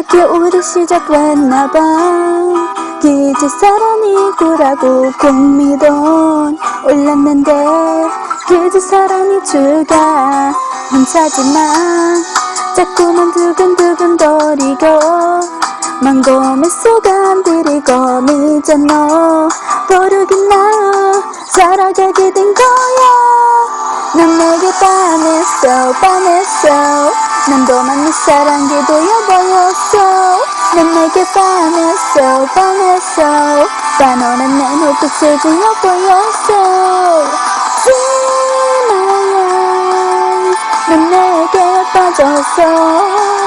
겨울이 시작됐나봐. 기지 사랑이 꾸라고 국미돈 올랐는데 기지 사랑이 주가 혼자지만 자꾸만 두근두근 거리고 망고매 소감 들이고 미쳤노 모르겠나 살아가게 된 거야. 난 내게 반했어 난 너만 네 사랑에 보여 보였어. 난 내게 반했어 반원한 내 눈빛을 지어 보였어. 지나야 난 내게 빠졌어.